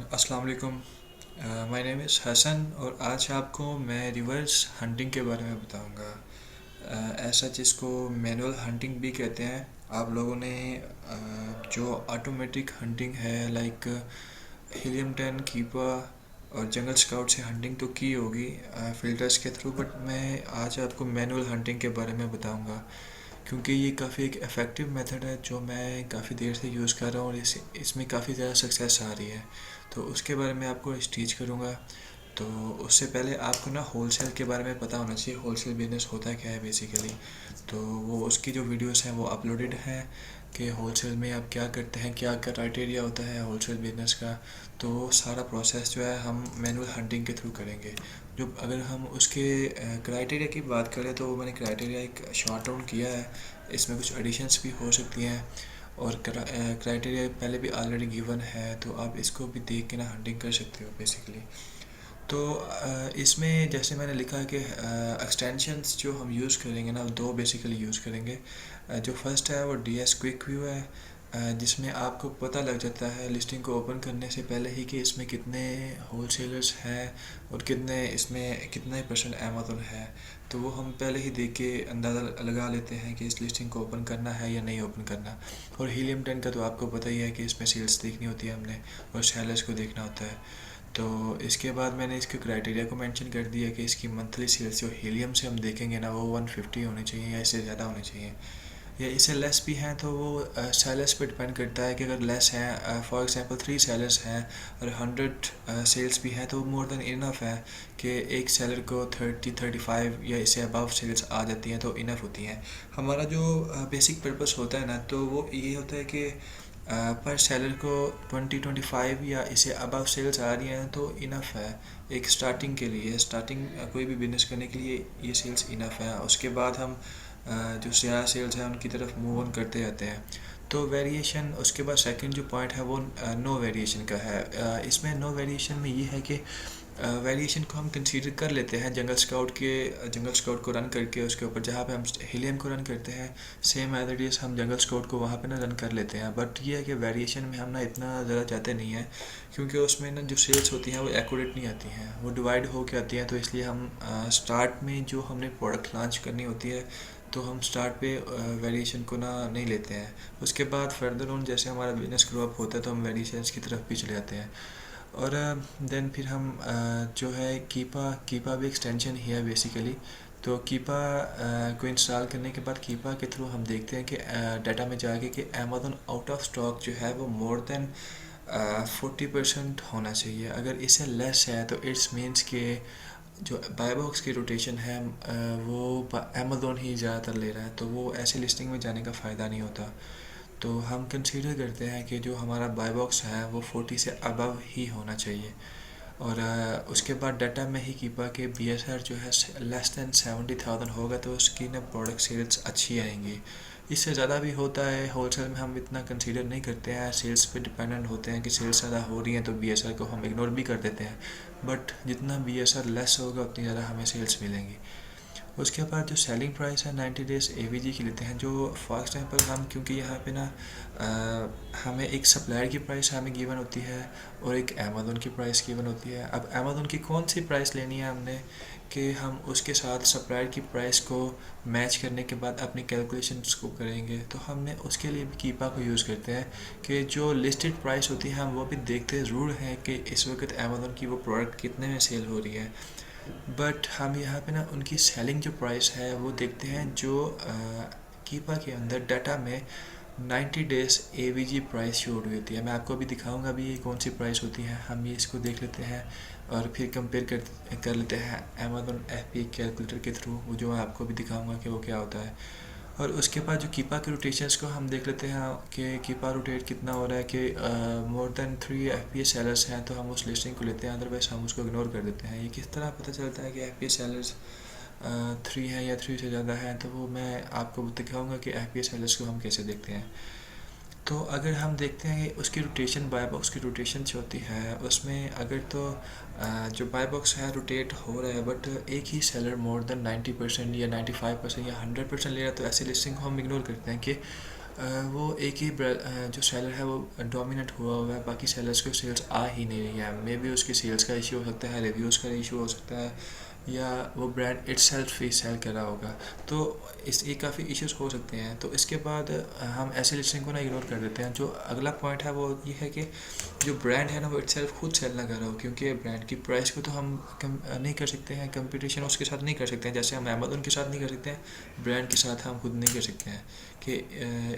अस्सलाम वालेकुम। My name is Hasan और आज आपको मैं रिवर्स हंटिंग के बारे में बताऊंगा। ऐसा जिसको मैनुअल हंटिंग भी कहते हैं। आप लोगों ने जो ऑटोमेटिक हंटिंग है लाइक हीलियम 10 कीपा और जंगल स्काउट से हंटिंग तो की होगी फ़िल्टर्स के थ्रू, बट मैं आज आपको मैनुअल हंटिंग के बारे में बताऊंगा क्योंकि ये काफ़ी एक इफ़ेक्टिव मेथड है जो मैं काफ़ी देर से यूज़ कर रहा हूँ और इसमें काफ़ी ज़्यादा सक्सेस आ रही है। तो उसके बारे में आपको टीच करूँगा। तो उससे पहले आपको ना होलसेल के बारे में पता होना चाहिए, होलसेल बिजनेस होता क्या है बेसिकली। तो वो उसकी जो वीडियोस हैं वो अपलोडेड हैं कि होलसेल में आप क्या करते हैं, क्या क्राइटेरिया होता है होलसेल बिजनेस का। तो सारा प्रोसेस जो है हम मैनुअल हंटिंग के थ्रू करेंगे। जो अगर हम उसके क्राइटेरिया की बात करें तो मैंने क्राइटेरिया एक शॉर्ट डाउन किया है। इसमें कुछ एडिशंस भी हो सकती हैं और क्राइटेरिया पहले भी ऑलरेडी गिवन है, तो आप इसको भी देख के ना हंटिंग कर सकते हो बेसिकली। तो इसमें जैसे मैंने लिखा कि एक्सटेंशंस जो हम यूज़ करेंगे ना, दो बेसिकली यूज़ करेंगे। जो फर्स्ट है वो डी एस क्विक व्यू है, जिसमें आपको पता लग जाता है लिस्टिंग को ओपन करने से पहले ही कि इसमें कितने होल सेलर्स हैं और कितने इसमें कितने परसेंट अमेज़न है। तो वो हम पहले ही देख के अंदाज़ा लगा लेते हैं कि इस लिस्टिंग को ओपन करना है या नहीं ओपन करना। और हीलियम 10 का तो आपको पता ही है कि इसमें सेल्स देखनी होती है हमने और सेलर्स को देखना होता है। तो इसके बाद मैंने इसके क्राइटेरिया को मेंशन कर दिया कि इसकी मंथली सेल्स जो हीलियम से हम देखेंगे ना वो 150 होनी चाहिए या इससे ज़्यादा होनी चाहिए, या इससे लेस भी हैं तो वो सेलर्स पे डिपेंड करता है कि अगर लेस हैं, फॉर एग्जांपल 3 सेलर्स हैं और 100 सेल्स भी हैं तो मोर देन इनफ है कि एक सेलर को 30-35 या इससे अबव सेल्स आ जाती हैं तो इनफ होती हैं। हमारा जो बेसिक पर्पस होता है ना तो वो ये होता है कि पर सेलर को 20-25 या इससे अबव सेल्स आ रही हैं तो इनफ है एक स्टार्टिंग के लिए। स्टार्टिंग कोई भी बिजनेस करने के लिए ये सेल्स इनफ है। उसके बाद हम जो ज़्यादा सेल्स हैं उनकी तरफ मूव ऑन करते जाते हैं। तो वेरिएशन उसके बाद सेकंड जो पॉइंट है वो नो वेरिएशन का है। इसमें नो वेरिएशन में ये है कि वेरिएशन को हम कंसीडर कर लेते हैं जंगल स्काउट को रन करके उसके ऊपर जहाँ पे हम हीलियम को रन करते हैं सेम एज इट इज़ हम जंगल स्काउट को वहाँ पे ना रन कर लेते हैं। बट ये है कि वेरिएशन में हम ना इतना ज़्यादा चाहते नहीं हैं क्योंकि उसमें ना जो सेल्स होती हैं वो एक्यूरेट नहीं आती हैं, वो डिवाइड होके आती हैं। तो इसलिए हम स्टार्ट में जो हमने प्रोडक्ट लॉन्च करनी होती है तो हम स्टार्ट पे वेरिएशन को ना नहीं लेते हैं। उसके बाद फर्दर ऑन जैसे हमारा बिजनेस ग्रो अप होता है तो हम वेरिएशंस की तरफ भी चले जाते हैं। और देन फिर हम जो है कीपा भी एक्सटेंशन ही है बेसिकली। तो कीपा को इंस्टॉल करने के बाद कीपा के थ्रू हम देखते हैं कि डाटा में जाके कि अमेज़न आउट ऑफ स्टॉक जो है वो मोर देन 40% होना चाहिए। अगर इससे लेस है तो इट्स मीन्स के जो बाय बॉक्स की रोटेशन है वो अमेज़न ही ज़्यादातर ले रहा है, तो वो ऐसी लिस्टिंग में जाने का फ़ायदा नहीं होता। तो हम कंसीडर करते हैं कि जो हमारा बाय बॉक्स है वो 40 से अबव ही होना चाहिए। और उसके बाद डाटा में ही कीपा के बी एस आर जो है लेस दैन 70,000 होगा तो उसकी ना प्रोडक्ट सेल्स अच्छी आएंगी। इससे ज़्यादा भी होता है, होलसेल में हम इतना कंसीडर नहीं करते हैं, सेल्स पे डिपेंडेंट होते हैं कि सेल्स ज़्यादा हो रही हैं तो बी एस आर को हम इग्नोर भी कर देते हैं। बट जितना बी एस आर लेस होगा उतनी ज़्यादा हमें सेल्स मिलेंगी। उसके बाद जो सेलिंग प्राइस है 90 डेज एवीजी की लेते हैं। जो फॉर एग्जांपल हम क्योंकि यहाँ पे ना हमें एक सप्लायर की प्राइस हमें गिवन होती है और एक अमेज़न की प्राइस गिवन होती है। अब अमेज़न की कौन सी प्राइस लेनी है हमने कि हम उसके साथ सप्लायर की प्राइस को मैच करने के बाद अपनी कैलकुलेशंस को करेंगे, तो हमने उसके लिए भी कीपा को यूज़ करते हैं कि जो लिस्टेड प्राइस होती है हम वो भी देखते ज़रूर हैं कि इस वक्त अमेज़न की वो प्रोडक्ट कितने में सेल हो रही है। बट हम यहाँ पे ना उनकी सेलिंग जो प्राइस है वो देखते हैं जो कीपा के अंदर डाटा में 90 डेज एवीजी प्राइस शो हुई होती है। मैं आपको अभी दिखाऊंगा अभी ये कौन सी प्राइस होती है। हम ये इसको देख लेते हैं और फिर कंपेयर कर लेते हैं अमेज़न एफपी कैलकुलेटर के थ्रू, वो जो मैं आपको भी दिखाऊंगा कि वो क्या होता है। और उसके बाद जो कीपा के रोटेशंस को हम देख लेते हैं कि कीपा रोटेट कितना हो रहा है कि more than 3 F P S sellers हैं तो हम उस लिस्टिंग को लेते हैं, अदरवाइज हम उसको इग्नोर कर देते हैं। ये किस तरह पता चलता है कि एफ पी एस सेलर्स 3 हैं या 3 से ज़्यादा हैं, तो वो मैं आपको दिखाऊंगा कि एफ पी एस सेलर्स को हम कैसे देखते हैं। तो अगर हम देखते हैं कि उसकी रोटेशन बाय बॉक्स की रोटेशन जो होती है उसमें अगर तो जो बाय बॉक्स है रोटेट हो रहा है बट एक ही सेलर मोर देन 90% या 95% या 100% ले रहा है, तो ऐसी लिस्टिंग को हम इग्नोर करते हैं कि वो एक ही जो सेलर है वो डोमिनेट हुआ है, बाकी सेलर्स को सेल्स आ ही नहीं रही है। मे बी उसकी सेल्स का इशू हो सकता है, रिव्यूज़ का इशू हो सकता है, या वो ब्रांड इटसेल्फ ही सेल कर रहा होगा। तो इस ये काफ़ी इश्यूज हो सकते हैं। तो इसके बाद हम ऐसे लिस्टिंग को ना इग्नोर कर देते हैं। जो अगला पॉइंट है वो ये है कि जो ब्रांड है ना वो इटसेल्फ खुद सेल ना कर रहा हो, क्योंकि ब्रांड की प्राइस को तो हम कम नहीं कर सकते हैं, कंपटीशन उसके साथ नहीं कर सकते हैं, जैसे हम अमेज़न के साथ नहीं कर सकते हैं, ब्रांड के साथ हम खुद नहीं कर सकते हैं। कि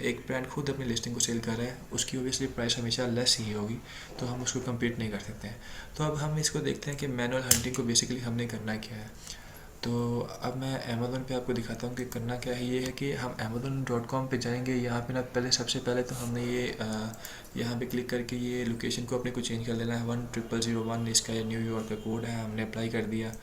एक ब्रांड खुद अपनी लिस्टिंग को सेल कर रहा है, उसकी ओबियसली प्राइस हमेशा लेस ही होगी, तो हम उसको कम्पीट नहीं कर सकते हैं। तो अब हम इसको देखते हैं कि मैनुअल हंटिंग को बेसिकली हमने करना क्या है। तो अब मैं अमेज़न पे आपको दिखाता हूँ कि करना क्या है। ये है कि हम amazon.com पे जाएंगे। यहाँ पे ना पहले सबसे पहले तो हमने ये यहाँ पे क्लिक करके ये लोकेशन को अपने को चेंज कर लेना है। 10001 इसका ये न्यूयॉर्क का कोड है, हमने अप्लाई कर दिया।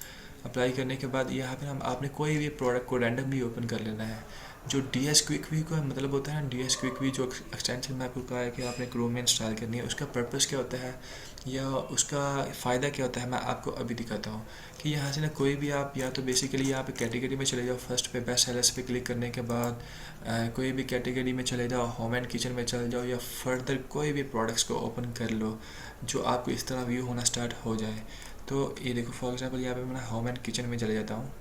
अप्लाई करने के बाद यहाँ पे हम आपने कोई भी प्रोडक्ट को रैंडम भी ओपन कर लेना है। जो डी एस क्विक व्यू का मतलब होता है ना, डी एस क्विक व्यू जो एक्सटेंशन में आपको कहा है कि आपने क्रोम में इंस्टॉल करनी है, उसका पर्पस क्या होता है या उसका फ़ायदा क्या होता है, मैं आपको अभी दिखाता हूँ। कि यहाँ से ना कोई भी आप या तो बेसिकली यहाँ पे कैटेगरी में चले जाओ, फर्स्ट पे बेस्ट सेलर्स पे क्लिक करने के बाद कोई भी कैटेगरी में चले जाओ, होम एंड किचन में चले जाओ, या फर्दर कोई भी प्रोडक्ट्स को ओपन कर लो जो आपको इस तरह व्यू होना स्टार्ट हो जाए। तो ये देखो फॉर एग्जांपल यहाँ पे मैं होम एंड किचन में चले जाता हूँ।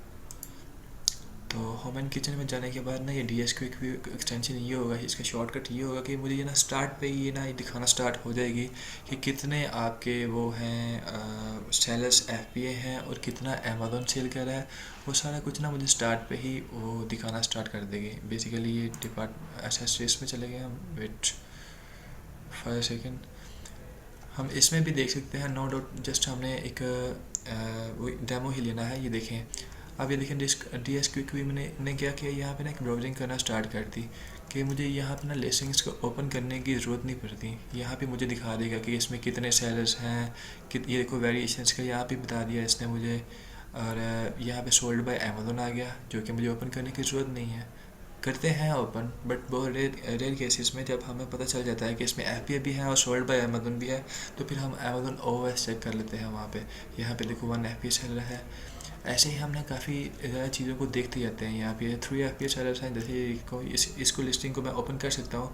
तो होम एंड किचन में जाने के बाद ना ये D S quick view extension ये होगा, इसका शॉर्टकट ये होगा कि मुझे ये ना स्टार्ट पे ये ना ये दिखाना स्टार्ट हो जाएगी कि कितने आपके वो हैं सेलर्स एफ पी ए हैं और कितना अमेज़न सेल कर रहा है। वो सारा कुछ ना मुझे स्टार्ट पे ही वो दिखाना स्टार्ट कर देगी। बेसिकली ये डिपार्ट एसेसरीज में चले गए हम, वेट 5 सेकेंड। हम इसमें भी देख सकते हैं, नो डाउट जस्ट हमने एक वो डेमो ही लेना है। ये देखें, अब ये देखें डी एस क्विक भी मैंने क्या किया, यहाँ पे ना एक ब्राउजिंग करना स्टार्ट कर दी कि मुझे यहाँ पे ना लिस्टिंग्स को ओपन करने की ज़रूरत नहीं पड़ती। यहाँ पे मुझे दिखा देगा कि इसमें कितने सेलर्स हैं, कि ये देखो वेरिएशंस का यहाँ पे बता दिया इसने मुझे। और यहाँ पे सोल्ड बाय अमेज़न आ गया, जो कि मुझे ओपन करने की ज़रूरत नहीं है। करते हैं ओपन, बट बहुत रेयर केसेस में जब हमें पता चल जाता है कि इसमें एफ भी है और सोल्ड बाय अमेज़न भी है, तो फिर हम अमेज़न ओ एस चेक कर लेते हैं वहाँ पे। यहाँ पे देखो 1 एफ चल रहा है। ऐसे ही हमने काफ़ी ज़्यादा चीज़ों को देखते जाते हैं। यहाँ पे 3 एफ सेलर्स हैं, जैसे इसको लिस्टिंग को मैं ओपन कर सकता हूँ,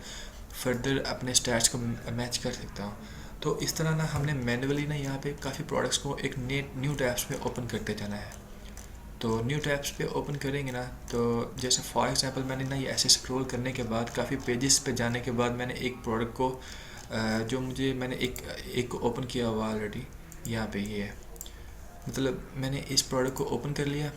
फर्दर अपने स्टैट्स को मैच कर सकता हूँ। तो इस तरह ना हमने मैनुअली ना यहाँ पे काफ़ी प्रोडक्ट्स को एक न्यू टैब्स पे ओपन करते जाना है। तो न्यू टैब्स पे ओपन करेंगे ना, तो जैसे फॉर एग्जांपल मैंने ना ये ऐसे स्क्रॉल करने के बाद काफ़ी पेजेस पे जाने के बाद मैंने एक प्रोडक्ट को जो मुझे मैंने एक को ओपन किया हुआ ऑलरेडी। यहाँ पे ये है, मतलब मैंने इस प्रोडक्ट को ओपन कर लिया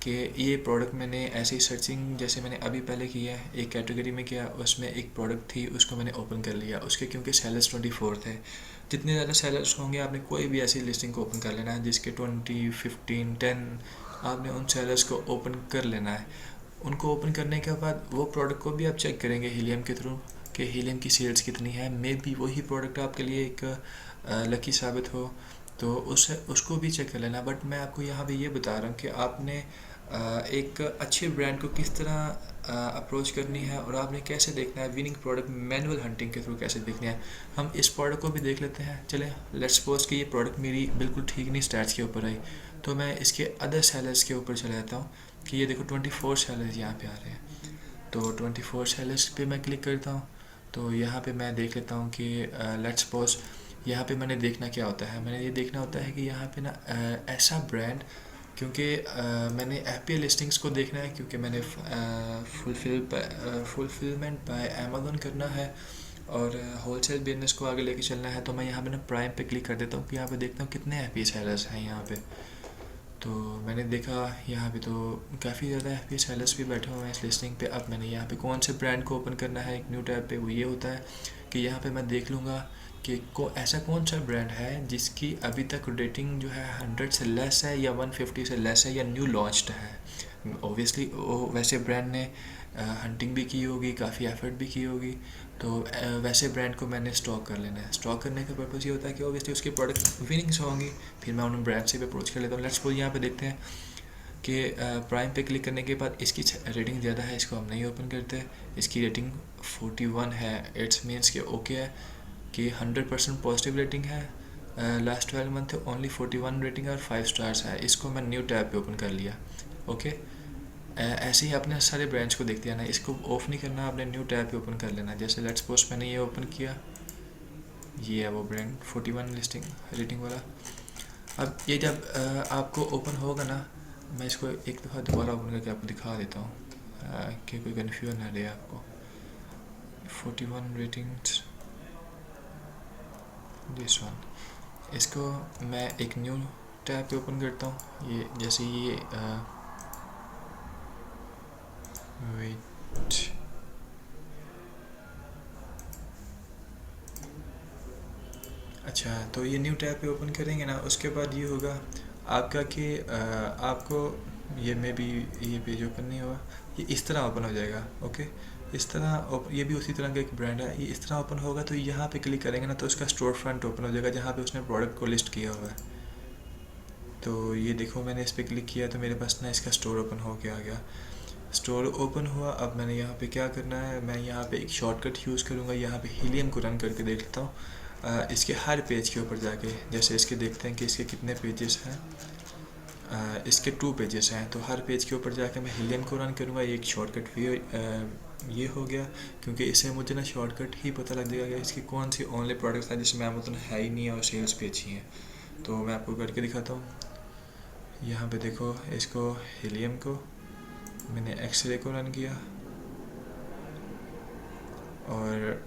कि ये प्रोडक्ट मैंने ऐसे ही सर्चिंग जैसे मैंने अभी पहले किया है, एक कैटेगरी में किया, उसमें एक प्रोडक्ट थी उसको मैंने ओपन कर लिया उसके, क्योंकि सेलर्स 24 थे। जितने ज़्यादा सेलर्स होंगे आपने कोई भी ऐसी लिस्टिंग को ओपन कर लेना है जिसके 20, 15, 10, आपने उन सेलर्स को ओपन कर लेना है। उनको ओपन करने के बाद वो प्रोडक्ट को भी आप चेक करेंगे हीलियम के थ्रू कि हीलियम की सेल्स कितनी है। मे बी वही प्रोडक्ट आपके लिए एक लकी साबित हो, तो उसको भी चेक कर लेना। बट मैं आपको यहाँ पे ये बता रहा हूँ कि आपने एक अच्छे ब्रांड को किस तरह अप्रोच करनी है और आपने कैसे देखना है विनिंग प्रोडक्ट मैनुअल हंटिंग के थ्रू कैसे देखनी है। हम इस प्रोडक्ट को भी देख लेते हैं। चलें, लेट्स सपोज कि ये प्रोडक्ट मेरी बिल्कुल ठीक नहीं स्टैट्स के ऊपर आई, तो मैं इसके अदर सेलर्स के ऊपर चला जाता हूँ कि ये देखो 24 सेलर्स यहाँ पे आ रहे हैं। तो 24 सेलर्स पे मैं क्लिक करता हूँ। तो यहाँ पे मैं देख लेता हूँ कि लेट्स सपोज यहाँ पे मैंने देखना क्या होता है, मैंने ये देखना होता है कि यहाँ पे ना ऐसा ब्रांड, क्योंकि मैंने एफ लिस्टिंग्स को देखना है, क्योंकि मैंने फुलफिलमेंट बाय अमेज़न करना है और होलसेल बिजनेस को आगे लेके चलना है। तो मैं यहाँ पे ना प्राइम पे क्लिक कर देता हूँ कि यहाँ पे देखता हूँ कितने एफ सेलर्स हैं यहाँ पे। तो मैंने देखा यहाँ पे तो काफ़ी ज़्यादा एफ सेलर्स भी बैठे हुए हैं इस लिस्टिंग पे। अब मैंने यहाँ पे कौन से ब्रांड को ओपन करना है एक न्यू टैब पे, वो ये होता है कि यहाँ पे मैं देख लूँगा कि ऐसा कौन सा ब्रांड है जिसकी अभी तक रेटिंग जो है 100 से लेस है या 150 से लेस है या न्यू लॉन्च्ड है। ओबियसली वो वैसे ब्रांड ने हंटिंग भी की होगी, काफ़ी एफर्ट भी की होगी, तो वैसे ब्रांड को मैंने स्टॉक कर लेना है। स्टॉक करने का पर्पज़ ये होता है कि ओबियसली उसकी प्रोडक्ट विनिंग्स होंगी, फिर मैं उन ब्रांड से भी अप्रोच कर लेता हूँ। लेट्स सपोज यहाँ पे देखते हैं कि प्राइम पे क्लिक करने के बाद इसकी रेटिंग ज़्यादा है, इसको हम नहीं ओपन करते। इसकी रेटिंग 41 है, इट्स मीन्स कि ओके है कि 100% पॉजिटिव रेटिंग है। लास्ट 12 मंथ ओनली 41 रेटिंग और 5 स्टार्स है। इसको मैं न्यू टैब पे ओपन कर लिया। ओके, ऐसे ही आपने सारे ब्रांच को देखते हैं ना, इसको ऑफ नहीं करना, आपने न्यू टैब पे ओपन कर लेना। जैसे लेट्स सपोज मैंने ये ओपन किया, ये है वो ब्रांड 41 लिस्टिंग रेटिंग वाला। अब ये जब आपको ओपन होगा ना, मैं इसको एक दफ़ा दोबारा ओपन करके आपको दिखा देता हूँ कि कोई कन्फ्यूजन ना रहे आपको। 41 रेटिंग्स, दिस वन, इसको मैं एक न्यू टैब पे ओपन करता हूँ। ये जैसे ये वेट, अच्छा तो ये न्यू टैब पे ओपन करेंगे ना, उसके बाद ये होगा आपका कि आपको ये मे बी ये पेज ओपन नहीं हुआ, ये इस तरह ओपन हो जाएगा। ओके, इस तरह ये भी उसी तरह का एक ब्रांड है, ये इस तरह ओपन होगा। तो यहाँ पे क्लिक करेंगे ना तो उसका स्टोर फ्रंट ओपन हो जाएगा जहाँ पे उसने प्रोडक्ट को लिस्ट किया हुआ है। तो ये देखो मैंने इस पर क्लिक किया तो मेरे पास ना इसका स्टोर ओपन हो के आ गया। स्टोर ओपन हुआ। अब मैंने यहाँ पे क्या करना है, मैं यहाँ पे एक शॉर्टकट यूज़ करूँगा। यहाँ पे हीलियम को रन करके देख लेता हूँ इसके हर पेज के ऊपर जाके। जैसे इसके देखते हैं कि इसके कितने पेजेस हैं, इसके 2 पेजेस हैं। तो हर पेज के ऊपर जाके मैं हीलियम को रन करूँगा। ये एक शॉर्टकट भी ये हो गया, क्योंकि इससे मुझे ना शॉर्टकट ही पता लग जाएगा कि इसकी कौन सी ओनली प्रोडक्ट्स हैं जिसमें अमेज़न है ही नहीं है और सेल्स पे अच्छी हैं। तो मैं आपको करके दिखाता हूँ। यहाँ पे देखो, इसको हीलियम को मैंने एक्सरे को रन किया और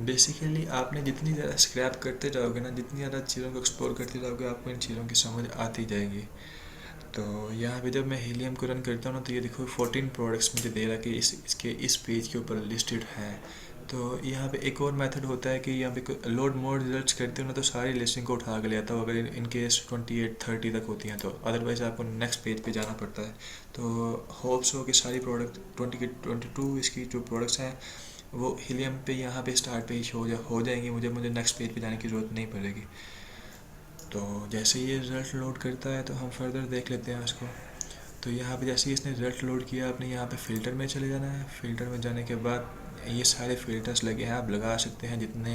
बेसिकली आपने जितनी ज़्यादा स्क्रैप करते जाओगे ना, जितनी ज़्यादा चीज़ों को एक्सप्लोर करते जाओगे, आपको इन चीज़ों की समझ आती जाएगी। तो यहाँ पे जब मैं हीलियम को रन करता हूँ ना, तो ये देखो 14 प्रोडक्ट्स मुझे दे रहा है कि इसके इस पेज के ऊपर लिस्टेड हैं। तो यहाँ पे एक और मेथड होता है कि यहाँ पे लोड मोर रिजल्ट्स करते हो ना, तो सारी लिस्टिंग को उठा के ले आता हूँ अगर इन केस 28-30 तक होती हैं तो। अदरवाइज़ आपको नेक्स्ट पेज पे जाना पड़ता है। तो होप्स हो कि सारी प्रोडक्ट 22 इसकी जो प्रोडक्ट्स हैं वो हीलियम पे यहाँ पे स्टार्ट पेज हो जाएंगी। मुझे नेक्स्ट पेज पे जाने की ज़रूरत नहीं पड़ेगी। तो जैसे ही ये रिज़ल्ट लोड करता है तो हम फर्दर देख लेते हैं उसको। तो यहाँ पे जैसे ही इसने रिज़ल्ट लोड किया, आपने यहाँ पे फ़िल्टर में चले जाना है। फ़िल्टर में जाने के बाद ये सारे फ़िल्टर्स लगे हैं, आप लगा सकते हैं जितने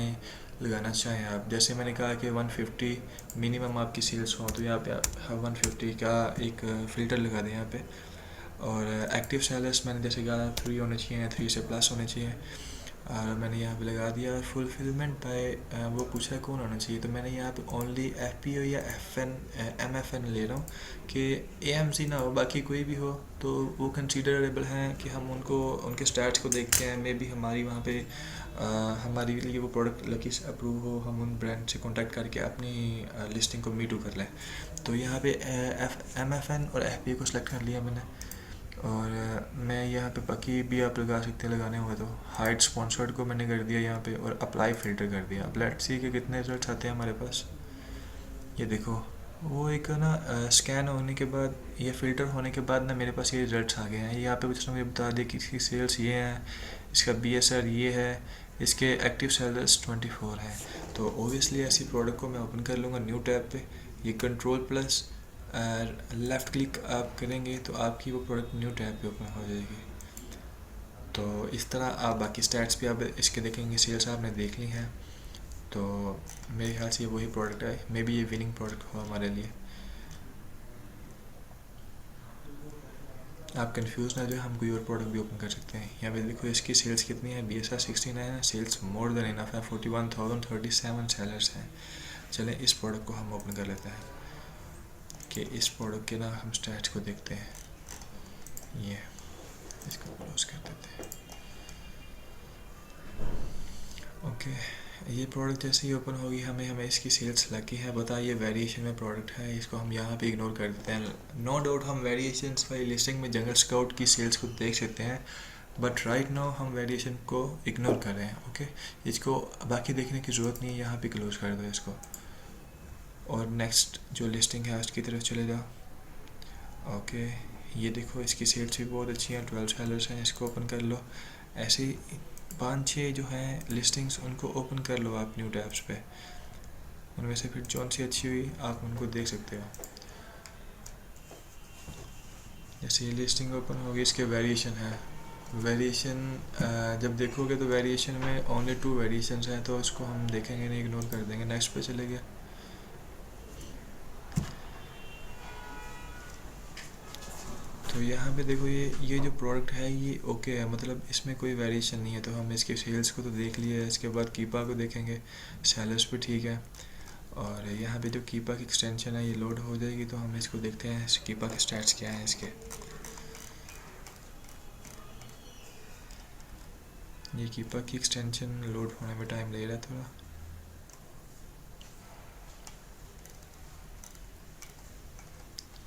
लगाना चाहें आप। जैसे मैंने कहा कि 150 मिनिमम आपकी सेल्स हो, तो यहाँ पे आप 150 का एक फ़िल्टर लगा दें यहाँ पे। और एक्टिव सेलर्स मैंने जैसे कहा 3 होने चाहिए, 3 से प्लस होने चाहिए, और मैंने यहाँ पे लगा दिया। फुलफिलमेंट बाय वो पूछा कौन होना चाहिए, तो मैंने यहाँ पे ओनली FPO या MFN ले रहा हूँ कि AMC ना हो, बाकी कोई भी हो तो वो कंसीडरेबल हैं कि हम उनको उनके स्टैट्स को देखते हैं। मे बी हमारी वहाँ पे हमारे लिए वो प्रोडक्ट लकी से अप्रूव हो, हम उन ब्रांड से कॉन्टैक्ट करके अपनी लिस्टिंग को मीटू कर लें। तो यहाँ पे MFN और FPO को सिलेक्ट कर लिया मैंने। और मैं यहाँ पे बाकी भी आप लगा सकते हैं लगाने हुए, तो हाइड स्पॉन्सर्ड को मैंने कर दिया यहाँ पे और अप्लाई फ़िल्टर कर दिया। अब लेट्स सी कि कितने रिजल्ट्स आते हैं हमारे पास। ये देखो, वो एक ना स्कैन होने के बाद, ये फ़िल्टर होने के बाद ना मेरे पास ये रिजल्ट्स आ गए हैं। यहाँ पे मुझे बता दिया कि इसकी सेल्स ये हैं, इसका BSR ये है, इसके एक्टिव सेलर्स 24 हैं। तो ओबियसली ऐसी प्रोडक्ट को मैं ओपन कर लूँगा न्यू टैब पे। ये कंट्रोल प्लस लेफ़्ट क्लिक आप करेंगे तो आपकी वो प्रोडक्ट न्यू टैब पे ओपन हो जाएगी। तो इस तरह आप बाकी स्टैट्स भी आप इसके देखेंगे। सेल्स आपने देख ली हैं, तो मेरे ख्याल से वही प्रोडक्ट है। मे बी ये विनिंग प्रोडक्ट हो हमारे लिए। आप कंफ्यूज ना जो, हम कोई और प्रोडक्ट भी ओपन कर सकते हैं। यहाँ पे देखो इसकी सेल्स कितनी है, BSR 69 है, सेल्स मोर देन इनफ है, 41,037 सेलर्स हैं। चलें इस प्रोडक्ट को हम ओपन कर लेते हैं कि इस प्रोडक्ट के ना हम स्टैट्स को देखते हैं। ये इसको क्लोज कर देते हैं। ओके, ये प्रोडक्ट जैसे ही ओपन होगी हमें इसकी सेल्स लगी है। बताइए वेरिएशन में प्रोडक्ट है, इसको हम यहाँ पे इग्नोर कर देते हैं। नो डाउट हम वेरिएशंस वाली लिस्टिंग में जंगल स्काउट की सेल्स को देख सकते हैं, बट राइट नाउ हम वेरिएशन को इग्नोर कर रहे हैं। ओके, इसको बाकी देखने की ज़रूरत नहीं है, यहाँ पे क्लोज कर दो इसको और नेक्स्ट जो लिस्टिंग है उसकी तरफ चले जाओ। ओके, ये देखो इसकी सेल्स भी बहुत अच्छी हैं, 12 सेलर्स हैं, इसको ओपन कर लो। ऐसे ही 5-6 जो हैं लिस्टिंग्स उनको ओपन कर लो आप न्यू टैब्स पे। उनमें से फिर जौन सी अच्छी हुई आप उनको देख सकते हो। जैसे ये लिस्टिंग ओपन होगी, इसके वेरिएशन है। वेरिएशन जब देखोगे तो वेरिएशन में ओनली 2 वेरिएशंस हैं, तो उसको हम देखेंगे नहीं, इग्नोर कर देंगे। नेक्स्ट पे चले गए। तो यहाँ पे देखो ये जो प्रोडक्ट है ये ओके है, मतलब इसमें कोई वेरिएशन नहीं है। तो हम इसके सेल्स को तो देख लिए, इसके बाद कीपा को देखेंगे, सेलर्स भी ठीक है। और यहाँ पे जो कीपा की एक्सटेंशन है ये लोड हो जाएगी, तो हम इसको देखते हैं कीपा के स्टैट्स क्या हैं इसके। ये कीपा की एक्सटेंशन लोड होने में टाइम ले रहा है थोड़ा।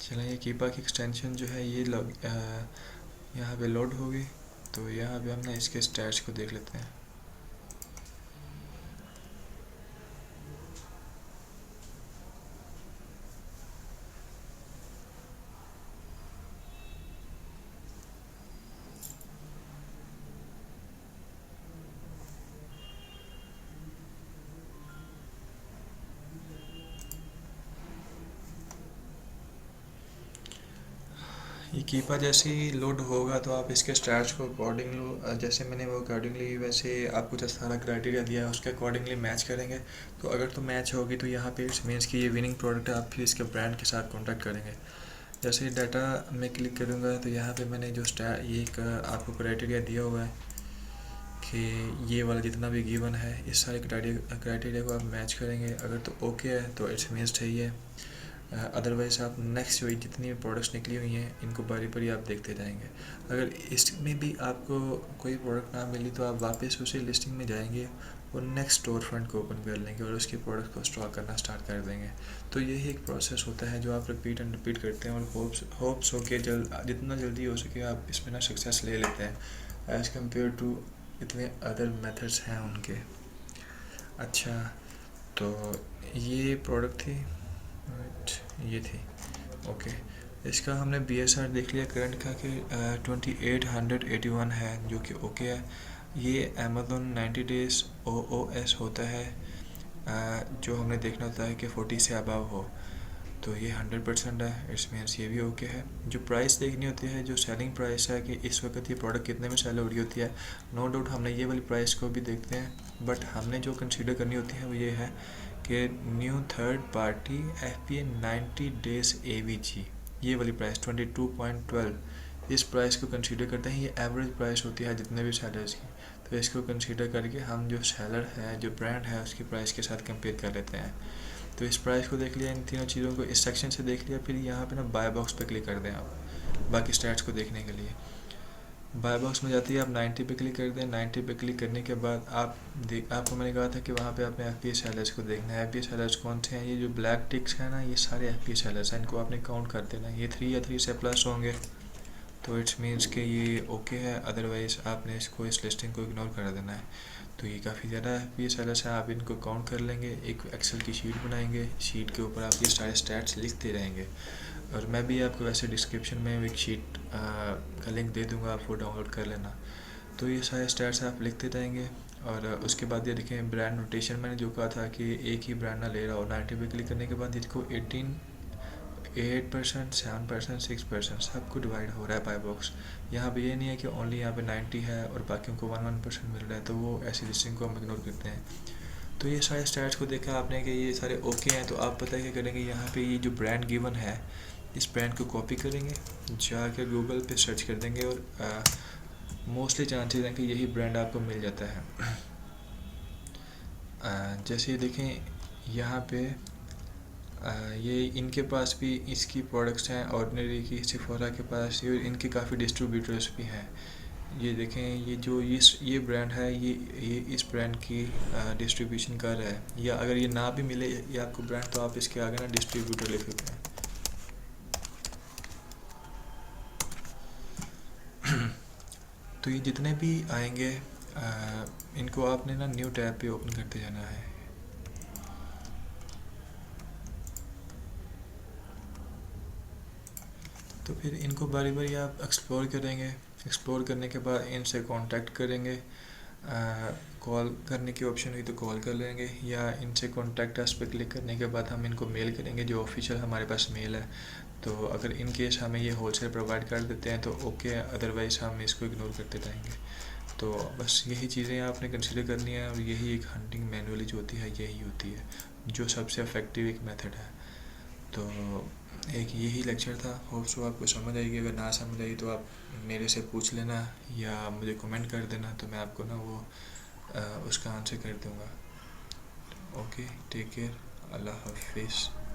चलें, ये कीपा की एक्सटेंशन जो है ये यहाँ पे लोड होगी। तो यहाँ पे हम ना इसके स्टैट्स को देख लेते हैं। ये कीपा जैसे ही लोड होगा तो आप इसके स्टैट्स को अकॉर्डिंगली, जैसे मैंने वो अकॉर्डिंगली वैसे आपको जो सारा क्राइटेरिया दिया है उसके अकॉर्डिंगली मैच करेंगे। तो अगर तो मैच होगी तो यहाँ पे इट्स मीन्स कि ये विनिंग प्रोडक्ट है, आप फिर इसके ब्रांड के साथ कॉन्टैक्ट करेंगे। जैसे डाटा में क्लिक करूँगा तो यहाँ पे मैंने जो ये एक आपको क्राइटेरिया दिया हुआ है कि ये वाला जितना भी गिवन है इस सारे क्राइटेरिया को आप मैच करेंगे। अगर तो ओके है तो इट्स मीन्स सही है, अदरवाइज़ आप नेक्स्ट जो जितनी भी प्रोडक्ट्स निकली हुई हैं इनको बारी बारी आप देखते जाएंगे। अगर इसमें भी आपको कोई प्रोडक्ट ना मिली तो आप वापस उसी लिस्टिंग में जाएंगे और नेक्स्ट स्टोर फ्रंट को ओपन कर लेंगे और उसके प्रोडक्ट को स्टॉक करना स्टार्ट कर देंगे। तो यही एक प्रोसेस होता है जो आप रिपीट एंड रिपीट करते हैं, और होप्स हो कि जितना जल्दी हो सके आप इसमें ना सक्सेस ले लेते हैं एज़ कम्पेयर टू इतने अदर मेथड्स हैं उनके। अच्छा, तो ये प्रोडक्ट थी, राइट, ये थी ओके। इसका हमने BSR देख लिया करंट का कि 2881 है, जो कि ओके है। ये अमेज़न 90 डेज़ OOS होता है, जो हमने देखना होता है कि 40 से अबव हो, तो ये 100% है, इट्स मीन्स ये भी ओके है। जो प्राइस देखनी होती है, जो सेलिंग प्राइस है कि इस वक्त ये प्रोडक्ट कितने में सेल हो रही होती है, नो डाउट हमने ये वाली प्राइस को भी देखते हैं, बट हमने जो कंसीडर करनी होती है वो ये है कि new third party FPA 90 days AVG, ये वाली प्राइस 22.12, इस प्राइस को कंसीडर करते हैं। ये एवरेज प्राइस होती है जितने भी सेलर्स की, तो इसको कंसीडर करके हम जो सेलर है, जो ब्रांड है, उसकी प्राइस के साथ कंपेयर कर लेते हैं। तो इस प्राइस को देख लिया, इन तीनों चीज़ों को इस सेक्शन से देख लिया, फिर यहाँ पे ना बाय बॉक्स पे क्लिक कर दें आप बाकी स्टैट्स को देखने के लिए। बाय बॉक्स में जाती है, आप 90 पे क्लिक कर दें। 90 पे क्लिक करने के बाद आपको मैंने कहा था कि वहाँ पे आपने FPA सेलर्स को देखना है। FPA सेलर्स कौन से हैं? ये जो ब्लैक टिक्स हैं ना, ये सारे FPA सेलर्स हैं, इनको आपने काउंट कर देना है। ये 3 या 3 से प्लस होंगे तो इट्स मीन्स कि ये ओके है, अदरवाइज़ आपने इसको इस लिस्टिंग को इग्नोर कर देना है। तो ये काफ़ी ज़्यादा FPA सेलर्स हैं, आप इनको काउंट कर लेंगे, एक एक्सेल की शीट बनाएंगे, शीट के ऊपर आप ये सारे स्टैट्स लिखते रहेंगे। और मैं भी आपको वैसे डिस्क्रिप्शन में एक शीट का लिंक दे दूँगा, आप वो डाउनलोड कर लेना। तो ये सारे स्टैट्स आप लिखते रहेंगे। और उसके बाद ये देखें ब्रांड रोटेशन, मैंने जो कहा था कि एक ही ब्रांड ना ले रहा हो। 90 पे क्लिक करने के बाद इसको 8%, 7%, 6% सबको डिवाइड हो रहा है बाय बॉक्स। यहाँ पे ये नहीं है कि ओनली यहाँ पे 90 है और बाकियों को 1% मिल रहा है, तो वो ऐसी लिस्टिंग को हम इग्नोर करते हैं। तो ये सारे स्टैट्स को देखा आपने कि ये सारे ओके हैं, तो आप पता क्या करेंगे, यहाँ पे ये जो ब्रांड गिवन है इस ब्रांड को कॉपी करेंगे, जाकर गूगल पे सर्च कर देंगे और मोस्टली चांसेस हैं कि यही ब्रांड आपको मिल जाता है। जैसे देखें यहाँ पे ये इनके पास भी इसकी प्रोडक्ट्स हैं, ऑर्डिनरी की सिफोरा के पास, और इनके काफ़ी डिस्ट्रीब्यूटर्स भी हैं। ये देखें, ये जो ये ब्रांड है, ये इस ब्रांड की डिस्ट्रीब्यूशन कर रहा है, या अगर ये ना भी मिले ये आपको ब्रांड, तो आप इसके आगे ना डिस्ट्रीब्यूटर लिख सकते हैं। तो ये जितने भी आएंगे इनको आपने ना न्यू टैब पे ओपन करते जाना है। तो फिर इनको बारी बारी आप एक्सप्लोर करेंगे। एक्सप्लोर करने के बाद इनसे कांटेक्ट करेंगे, कॉल करने की ऑप्शन हुई तो कॉल कर लेंगे, या इनसे कांटेक्ट अस पे क्लिक करने के बाद हम इनको मेल करेंगे, जो ऑफिशियल हमारे पास मेल है। तो अगर इन केस हमें ये होलसेल प्रोवाइड कर देते हैं तो ओके है, अदरवाइज़ हम इसको इग्नोर करते जाएंगे। तो बस यही चीज़ें आपने कंसिडर करनी है, और यही एक हंटिंग मैनुअली जो होती है यही होती है, जो सबसे इफ़ेक्टिव एक मेथड है। तो एक यही लेक्चर था। होप सो आपको समझ आएगी। अगर ना समझ आई तो आप मेरे से पूछ लेना या मुझे कमेंट कर देना, तो मैं आपको ना वो उसका आंसर कर दूँगा। ओके, टेक केयर, अल्लाह हाफिज़।